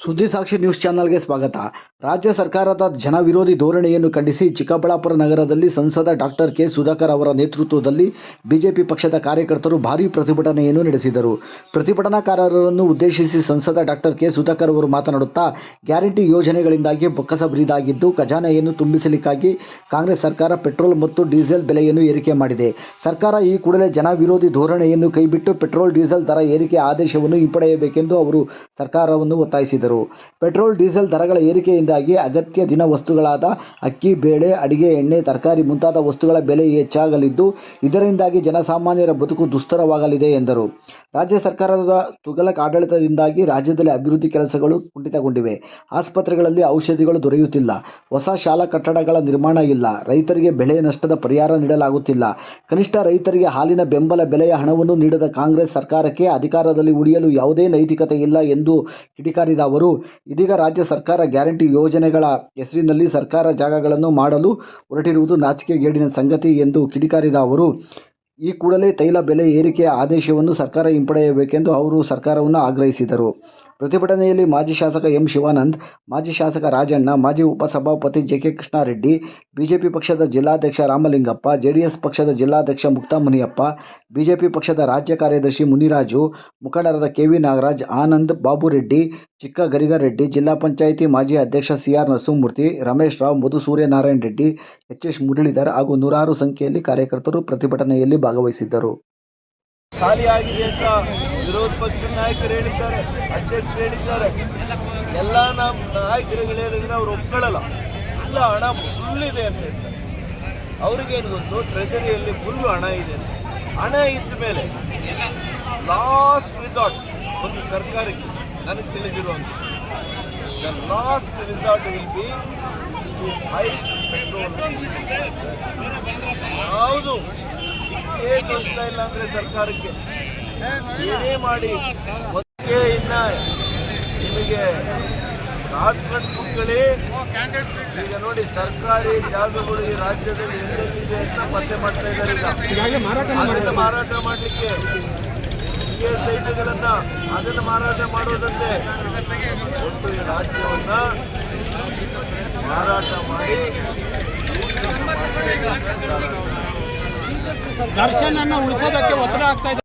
ಸುದ್ದಿ ಸಾಕ್ಷಿ ನ್ಯೂಸ್ ಚಾನೆಲ್ಗೆ ಸ್ವಾಗತ. ರಾಜ್ಯ ಸರ್ಕಾರದ ಜನವಿರೋಧಿ ಧೋರಣೆಯನ್ನು ಖಂಡಿಸಿ ಚಿಕ್ಕಬಳ್ಳಾಪುರ ನಗರದಲ್ಲಿ ಸಂಸದ ಡಾಕ್ಟರ್ ಕೆ. ಸುಧಾಕರ್ ಅವರ ನೇತೃತ್ವದಲ್ಲಿ ಬಿಜೆಪಿ ಪಕ್ಷದ ಕಾರ್ಯಕರ್ತರು ಭಾರೀ ಪ್ರತಿಭಟನೆಯನ್ನು ನಡೆಸಿದರು. ಪ್ರತಿಭಟನಾಕಾರರನ್ನು ಉದ್ದೇಶಿಸಿ ಸಂಸದ ಡಾಕ್ಟರ್ ಕೆ. ಸುಧಾಕರ್ ಅವರು ಮಾತನಾಡುತ್ತಾ, ಗ್ಯಾರಂಟಿ ಯೋಜನೆಗಳಿಂದಾಗಿ ಬೊಕ್ಕಸ ಬರಿದಾಗಿದ್ದು, ಖಜಾನೆಯನ್ನು ತುಂಬಿಸಲಿಕ್ಕಾಗಿ ಕಾಂಗ್ರೆಸ್ ಸರ್ಕಾರ ಪೆಟ್ರೋಲ್ ಮತ್ತು ಡೀಸೆಲ್ ಬೆಲೆಯನ್ನು ಏರಿಕೆ ಮಾಡಿದೆ. ಸರ್ಕಾರ ಈ ಕೂಡಲೇ ಜನವಿರೋಧಿ ಧೋರಣೆಯನ್ನು ಕೈಬಿಟ್ಟು ಪೆಟ್ರೋಲ್ ಡೀಸೆಲ್ ದರ ಏರಿಕೆ ಆದೇಶವನ್ನು ಹಿಂಪಡೆಯಬೇಕೆಂದು ಅವರು ಸರ್ಕಾರವನ್ನು ಒತ್ತಾಯಿಸಿದರು. ಪೆಟ್ರೋಲ್ ಡೀಸೆಲ್ ದರಗಳ ಏರಿಕೆಯಿಂದಾಗಿ ಅಗತ್ಯ ದಿನ ವಸ್ತುಗಳಾದ ಅಕ್ಕಿ, ಬೇಳೆ, ಅಡಿಗೆ ಎಣ್ಣೆ, ತರಕಾರಿ ಮುಂತಾದ ವಸ್ತುಗಳ ಬೆಲೆ ಹೆಚ್ಚಾಗಲಿದ್ದು, ಇದರಿಂದಾಗಿ ಜನಸಾಮಾನ್ಯರ ಬದುಕು ದುಸ್ತರವಾಗಲಿದೆ ಎಂದರು. ರಾಜ್ಯ ಸರ್ಕಾರದ ತುಘಲಕ್ ಆಡಳಿತದಿಂದಾಗಿ ರಾಜ್ಯದಲ್ಲಿ ಅಭಿವೃದ್ಧಿ ಕೆಲಸಗಳು ಕುಂಠಿತಗೊಂಡಿವೆ. ಆಸ್ಪತ್ರೆಗಳಲ್ಲಿ ಔಷಧಿಗಳು ದೊರೆಯುತ್ತಿಲ್ಲ, ಹೊಸ ಶಾಲಾ ಕಟ್ಟಡಗಳ ನಿರ್ಮಾಣ ಇಲ್ಲ, ರೈತರಿಗೆ ಬೆಳೆ ನಷ್ಟದ ಪರಿಹಾರ ನೀಡಲಾಗುತ್ತಿಲ್ಲ. ಕನಿಷ್ಠ ರೈತರಿಗೆ ಹಾಲಿನ ಬೆಂಬಲ ಬೆಲೆಯ ಹಣವನ್ನು ನೀಡದ ಕಾಂಗ್ರೆಸ್ ಸರ್ಕಾರಕ್ಕೆ ಅಧಿಕಾರದಲ್ಲಿ ಉಳಿಯಲು ಯಾವುದೇ ನೈತಿಕತೆ ಇಲ್ಲ ಎಂದು ಕಿಡಿಕಾರಿದ ಅವರು, ಇದೀಗ ರಾಜ್ಯ ಸರ್ಕಾರ ಗ್ಯಾರಂಟಿ ಯೋಜನೆಗಳ ಹೆಸರಿನಲ್ಲಿ ಸರ್ಕಾರ ಜಾಗಗಳನ್ನು ಮಾಡಲು ಹೊರಟಿರುವುದು ನಾಚಿಕೆಗೇಡಿನ ಸಂಗತಿ ಎಂದು ಕಿಡಿಕಾರಿದ ಅವರು, ಈ ಕೂಡಲೇ ತೈಲ ಬೆಲೆ ಏರಿಕೆಯ ಆದೇಶವನ್ನು ಸರ್ಕಾರ ಹಿಂಪಡೆಯಬೇಕೆಂದು ಅವರು ಸರ್ಕಾರವನ್ನು ಆಗ್ರಹಿಸಿದರು. ಪ್ರತಿಭಟನೆಯಲ್ಲಿ ಮಾಜಿ ಶಾಸಕ ಎಂ. ಶಿವಾನಂದ್, ಮಾಜಿ ಶಾಸಕ ರಾಜಣ್ಣ, ಮಾಜಿ ಉಪಸಭಾಪತಿ ಜೆ. ಕೆ. ಕೃಷ್ಣಾರೆಡ್ಡಿ, ಬಿಜೆಪಿ ಪಕ್ಷದ ಜಿಲ್ಲಾಧ್ಯಕ್ಷ ರಾಮಲಿಂಗಪ್ಪ, ಜೆಡಿಎಸ್ ಪಕ್ಷದ ಜಿಲ್ಲಾಧ್ಯಕ್ಷ ಮುಕ್ತಾ ಮುನಿಯಪ್ಪ, ಬಿಜೆಪಿ ಪಕ್ಷದ ರಾಜ್ಯ ಕಾರ್ಯದರ್ಶಿ ಮುನಿರಾಜು, ಮುಖಂಡರಾದ ಕೆ. ವಿ. ನಾಗರಾಜ್, ಆನಂದ್, ಬಾಬುರೆಡ್ಡಿ, ಚಿಕ್ಕ ಗರಿಗರೆಡ್ಡಿ, ಜಿಲ್ಲಾ ಪಂಚಾಯಿತಿ ಮಾಜಿ ಅಧ್ಯಕ್ಷ ಸಿ. ಆರ್. ನರಸಿಂಹಮೂರ್ತಿ, ರಮೇಶ್ ರಾವ್, ಮಧು ಸೂರ್ಯನಾರಾಯಣ ರೆಡ್ಡಿ, ಎಚ್. ಎಸ್. ಮುರಳೀಧರ್ ಹಾಗೂ ನೂರಾರು ಸಂಖ್ಯೆಯಲ್ಲಿ ಕಾರ್ಯಕರ್ತರು ಪ್ರತಿಭಟನೆಯಲ್ಲಿ ಭಾಗವಹಿಸಿದ್ದರು. ಖಾಲಿ ಆಗಿದೆ ಅಂತ ವಿರೋಧ ಪಕ್ಷದ ನಾಯಕರು ಹೇಳಿದ್ದಾರೆ, ಅಧ್ಯಕ್ಷರು ಹೇಳಿದ್ದಾರೆ. ಎಲ್ಲ ನಮ್ಮ ನಾಯಕರುಗಳು ಹೇಳಿದ್ರೆ ಅವ್ರು ಒಪ್ಕೊಳ್ಳಲ್ಲ. ಇಲ್ಲ, ಹಣ ಫುಲ್ ಇದೆ ಅಂತ ಹೇಳ್ತಾರೆ. ಅವ್ರಿಗೇನು ಗೊತ್ತು, ಟ್ರೆಜರಿಯಲ್ಲಿ ಫುಲ್ ಹಣ ಇದೆ ಅಂತ. ಹಣ ಇದ್ದ ಮೇಲೆ ಲಾಸ್ಟ್ ರಿಸಾರ್ಟ್ ಒಂದು ಸರ್ಕಾರಕ್ಕೆ ನನಗೆ ತಿಳಿದಿರುವಂಥ the last resort will be to high petrol. ಯಾವುದು ಕಳಿಸ್ತಾ ಇಲ್ಲ ಅಂದರೆ ಸರ್ಕಾರಕ್ಕೆ ಏನೇ ಮಾಡಿ ಮತ್ತೆ ಇನ್ನ ನಿಮಗೆ ಕಾದ್ಕೊಂಡು ಕೂತ್ಕೊಳ್ಳಿ. ಈಗ ನೋಡಿ, ಸರ್ಕಾರಿ ಜಾಗಗಳು ಈ ರಾಜ್ಯದಲ್ಲಿ ಎಲ್ಲೆಲ್ಲಿದೆ ಅಂತ ಪತ್ತೆ ಮಾಡ್ತಾ ಇದ್ದಾರೆ. ಅದನ್ನು ಮಾರಾಟ ಮಾಡಲಿಕ್ಕೆ ಸೈಟ್ಗಳನ್ನ ಅದನ್ನು ಮಾರಾಟ ಮಾಡೋದಂತೆ ಒಟ್ಟು ಈ ರಾಜ್ಯವನ್ನ ಮಾರಾಟ ಮಾಡಿ ದರ್ಶನನ್ನು ಉಳಿಸೋದಕ್ಕೆ ಒತ್ತಡ ಆಗ್ತಾ ಇದೆ.